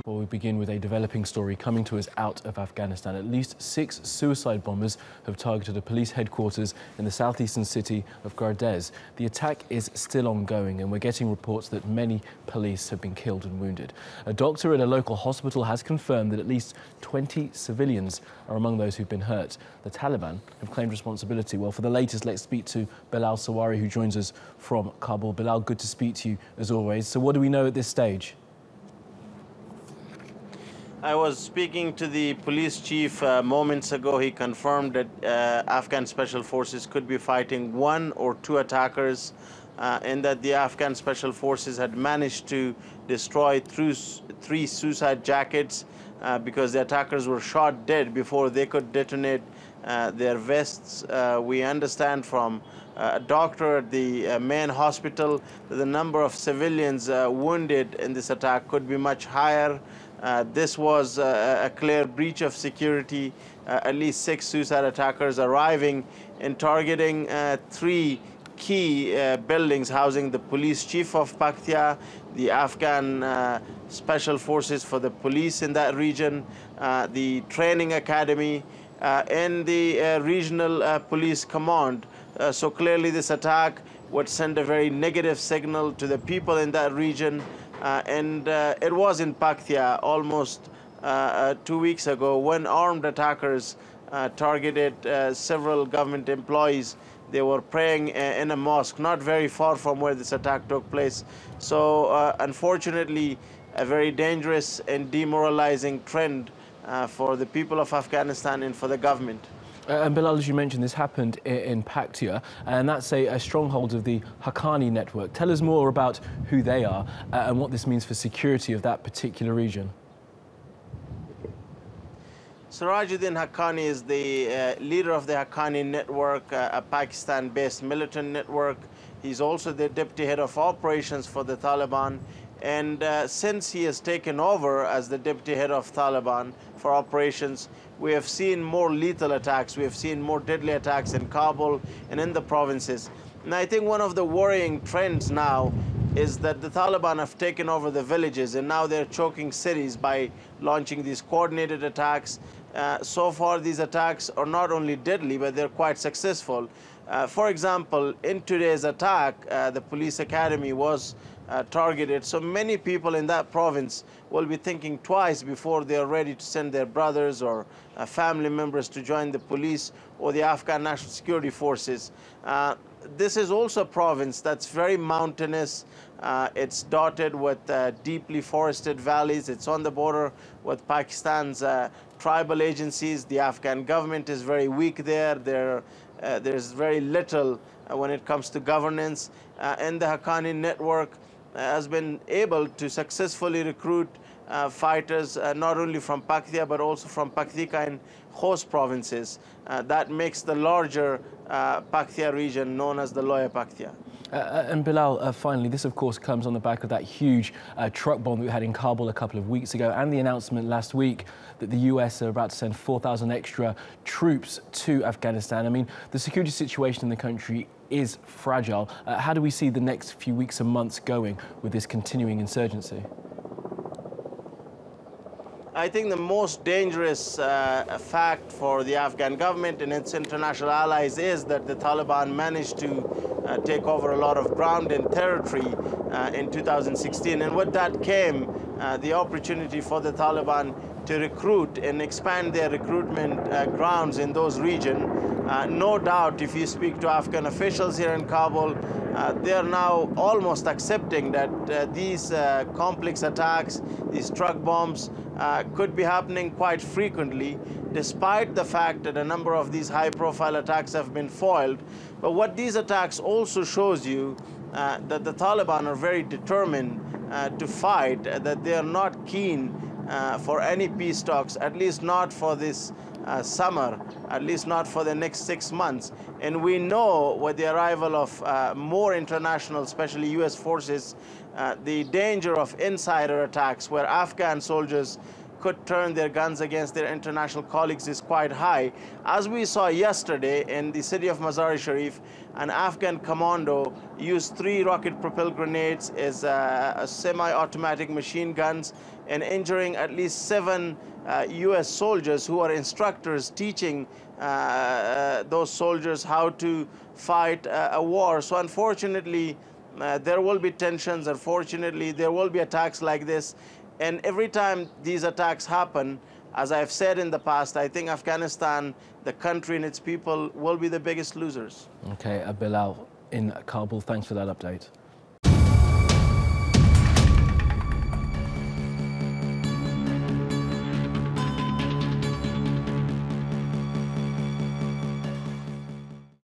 Well, we begin with a developing story coming to us out of Afghanistan. At least 6 suicide bombers have targeted a police headquarters in the southeastern city of Gardez. The attack is still ongoing, and we're getting reports that many police have been killed and wounded. A doctor at a local hospital has confirmed that at least 20 civilians are among those who've been hurt. The Taliban have claimed responsibility. Well, for the latest, let's speak to Bilal Sarwary, who joins us from Kabul. Bilal, good to speak to you as always. So what do we know at this stage? I was speaking to the police chief moments ago. He confirmed that Afghan special forces could be fighting 1 or 2 attackers, and that the Afghan special forces had managed to destroy 3 suicide jackets because the attackers were shot dead before they could detonate their vests. We understand from a doctor at the main hospital that the number of civilians wounded in this attack could be much higher. This was a clear breach of security. At least 6 suicide attackers arriving and targeting 3 key buildings housing the police chief of Paktia, the Afghan special forces for the police in that region, the training academy, and the regional police command. So clearly this attack would send a very negative signal to the people in that region. And it was in Paktia almost 2 weeks ago when armed attackers targeted several government employees. They were praying in a mosque not very far from where this attack took place. So unfortunately, a very dangerous and demoralizing trend for the people of Afghanistan and for the government. And Bilal, as you mentioned, this happened in Paktia, and that's a stronghold of the Haqqani network. Tell us more about who they are and what this means for security of that particular region. Sirajuddin Haqqani is the leader of the Haqqani network, a Pakistan-based militant network. He's also the deputy head of operations for the Taliban. And since he has taken over as the deputy head of Taliban for operations, we have seen more lethal attacks. We have seen more deadly attacks in Kabul and in the provinces. And I think one of the worrying trends now is that the Taliban have taken over the villages, and now they're choking cities by launching these coordinated attacks. So far, these attacks are not only deadly, but they're quite successful. For example, in today's attack, the police academy was targeted. So many people in that province will be thinking twice before they are ready to send their brothers or family members to join the police or the Afghan National Security Forces. This is also a province that's very mountainous. It's dotted with deeply forested valleys. It's on the border with Pakistan's tribal agencies. The Afghan government is very weak there. There's very little when it comes to governance. And the Haqqani network has been able to successfully recruit fighters not only from Paktia but also from Paktika and host provinces. That makes the larger Paktia region known as the Lower Paktia. And Bilal, finally, this of course comes on the back of that huge truck bomb that we had in Kabul a couple of weeks ago, and the announcement last week that the US are about to send 4,000 extra troops to Afghanistan. I mean, the security situation in the country is fragile. How do we see the next few weeks and months going with this continuing insurgency? I think the most dangerous fact for the Afghan government and its international allies is that the Taliban managed to take over a lot of ground and territory in 2016. And with that came the opportunity for the Taliban to recruit and expand their recruitment grounds in those regions. No doubt, if you speak to Afghan officials here in Kabul, they are now almost accepting that these complex attacks, these truck bombs, could be happening quite frequently, despite the fact that a number of these high-profile attacks have been foiled. But what these attacks also shows you that the Taliban are very determined to fight, that they are not keen for any peace talks, at least not for this summer, at least not for the next 6 months. And we know with the arrival of more international, especially US forces, the danger of insider attacks where Afghan soldiers could turn their guns against their international colleagues is quite high. As we saw yesterday in the city of Mazar-e-Sharif, an Afghan commando used 3 rocket-propelled grenades as semi-automatic machine guns and injuring at least 7 US soldiers who are instructors teaching those soldiers how to fight a war. So unfortunately, there will be tensions. Unfortunately, there will be attacks like this. And every time these attacks happen, as I've said in the past, I think Afghanistan, the country and its people, will be the biggest losers. Okay, Bilal in Kabul, thanks for that update.